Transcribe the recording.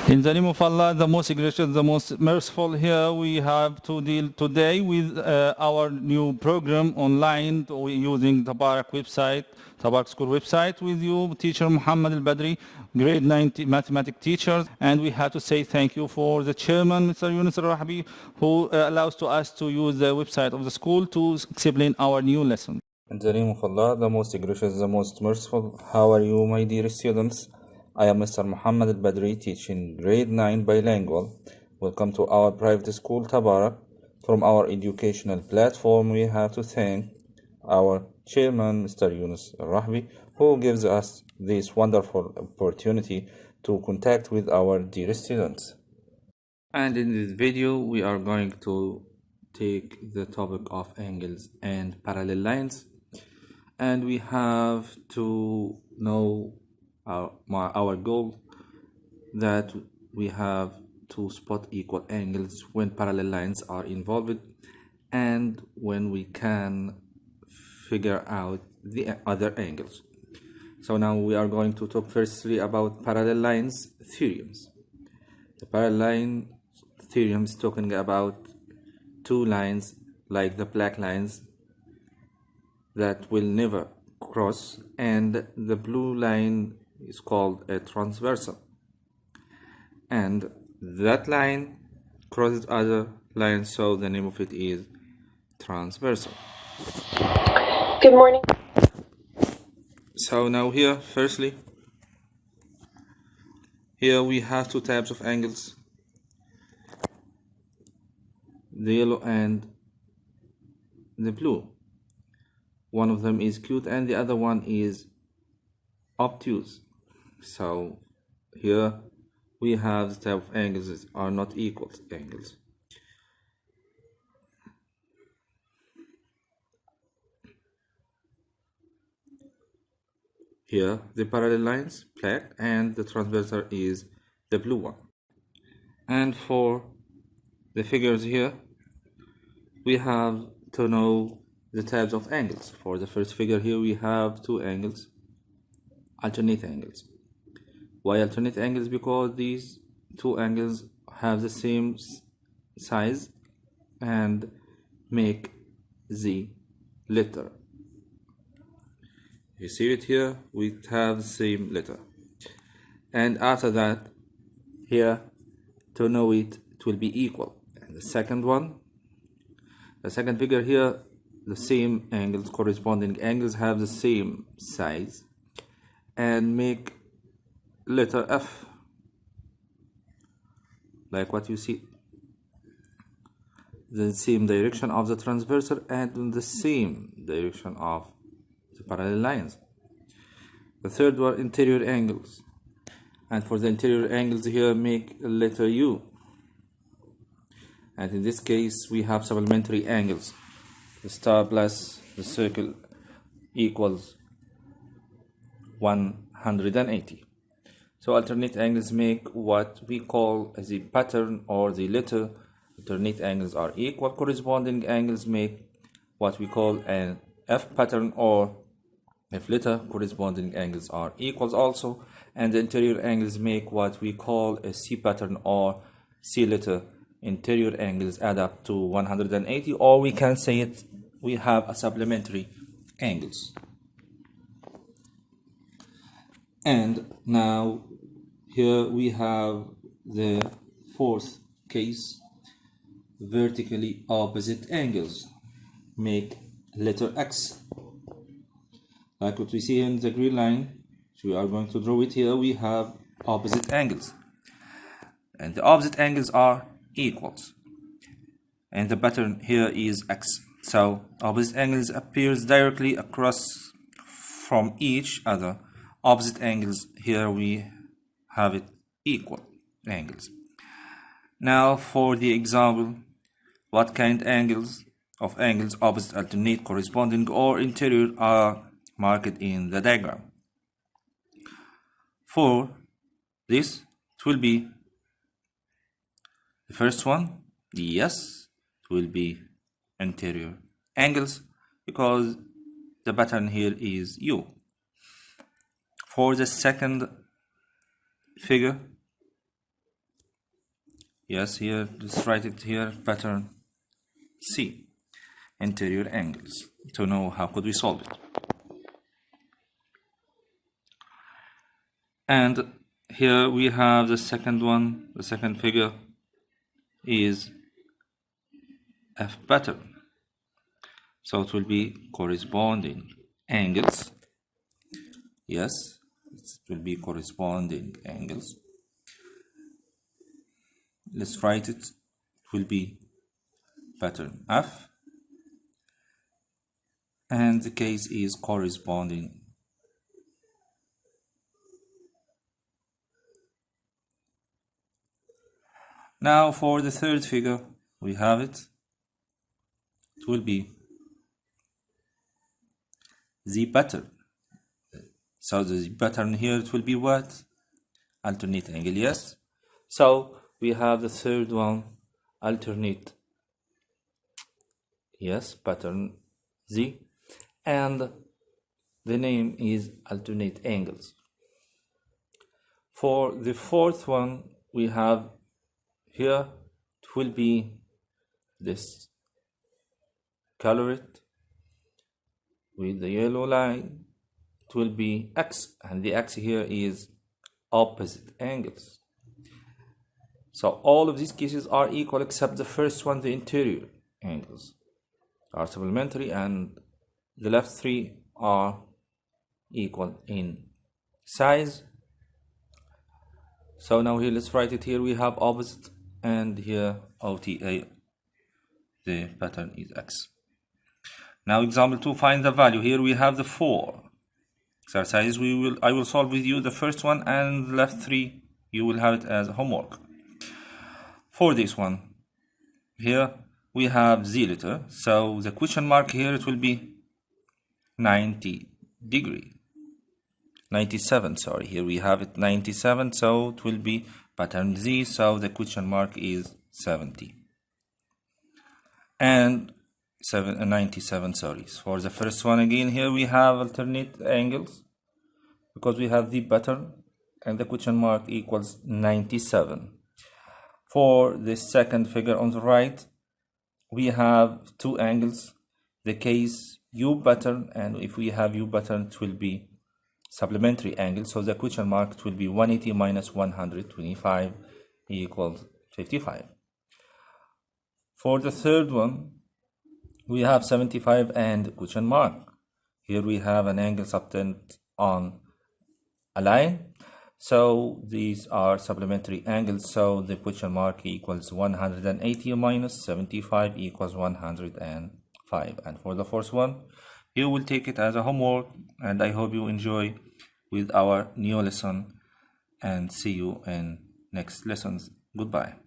In the name of Allah, the most gracious, the most merciful, here we have to deal today with our new program online using Tabarak website, Tabarak school website with you, teacher Mohammed Al-Badri, grade 9 mathematics teacher. And we have to say thank you for the chairman, Mr. Yunus Al-Rahbi, who allows to us to use the website of the school to explain our new lesson. In the name of Allah, the most gracious, the most merciful. How are you, my dear students? I am Mr. Mohammed Al-Badri, teaching grade 9 bilingual. Welcome to our private school, Tabarak. From our educational platform, we have to thank our chairman, Mr. Yunus Al-Rahbi, who gives us this wonderful opportunity to contact with our dear students. And in this video, we are going to take the topic of angles and parallel lines. And we have to know our goal, that we have to spot equal angles when parallel lines are involved, and when we can figure out the other angles. So now we are going to talk firstly about parallel lines theorems. The parallel line theorem is talking about two lines like the black lines that will never cross, and the blue line is called a transversal, and that line crosses other lines, so the name of it is transversal. Good morning. So now here, firstly, here we have two types of angles, the yellow and the blue. One of them is acute and the other one is obtuse. So here we have the type of angles that are not equal angles. Here the parallel lines, black, and the transversal is the blue one. And for the figures here, we have to know the types of angles. For the first figure here, we have two angles, alternate angles. Why alternate angles? Because these two angles have the same size and make the letter. You see it here, we have the same letter. And after that, here, to know it, it will be equal. And the second one, the second figure here, the same angles, corresponding angles have the same size and make letter F, like what you see, the same direction of the transversal and in the same direction of the parallel lines. The third one, interior angles, and for the interior angles here make letter U, and in this case we have supplementary angles. The star plus the circle equals 180. So alternate angles make what we call as a pattern or the letter. Alternate angles are equal. Corresponding angles make what we call an F pattern or F letter. Corresponding angles are equals also. And the interior angles make what we call a C pattern or C letter. Interior angles add up to 180, or we can say it, we have a supplementary angles. And now here we have the fourth case, vertically opposite angles make letter X, like what we see in the green line. So we are going to draw it here. We have opposite angles, and the opposite angles are equals, and the pattern here is X. So opposite angles appears directly across from each other. Opposite angles, here we have it equal angles. Now for the example, what kind of angles opposite, alternate, corresponding, or interior are marked in the diagram? For this, it will be the first one, yes, it will be interior angles, because the pattern here is U. For the second figure, Yes, here, let's write it here, pattern C, interior angles, to know how could we solve it. And here we have the second one, the second figure is F pattern. So it will be corresponding angles. Yes, it will be corresponding angles. Let's write it. It will be pattern F. And the case is corresponding. Now for the third figure, we have it. It will be Z pattern. So the Z pattern here, it will be what? Alternate angle, yes. So we have the third one, alternate, yes, pattern Z. And the name is alternate angles. For the fourth one, we have here, it will be this, color it with the yellow line. It will be X, and the X here is opposite angles. So all of these cases are equal except the first one, the interior angles are supplementary, and the left three are equal in size. So now here, let's write it here. We have opposite, and here OTA, the pattern is X. Now example 2, find the value. Here we have the 4 exercises. I will solve with you the first one, and the left 3 you will have it as homework. For this one, here we have Z letter, so the question mark here, it will be 97, sorry, here we have it 97, so it will be pattern Z, so the question mark is 70. And 97, sorry. For the first one again, here we have alternate angles, because we have the pattern, and the question mark equals 97. For the second figure on the right, we have two angles, the case U pattern, and if we have U pattern, it will be supplementary angle, so the question mark, it will be 180 minus 125 equals 55. For the third one, we have 75 and question mark. Here we have an angle subtended on a line, so these are supplementary angles, so the question mark equals 180 minus 75 equals 105. And for the fourth one, you will take it as a homework, and I hope you enjoy with our new lesson, and see you in next lessons. Goodbye.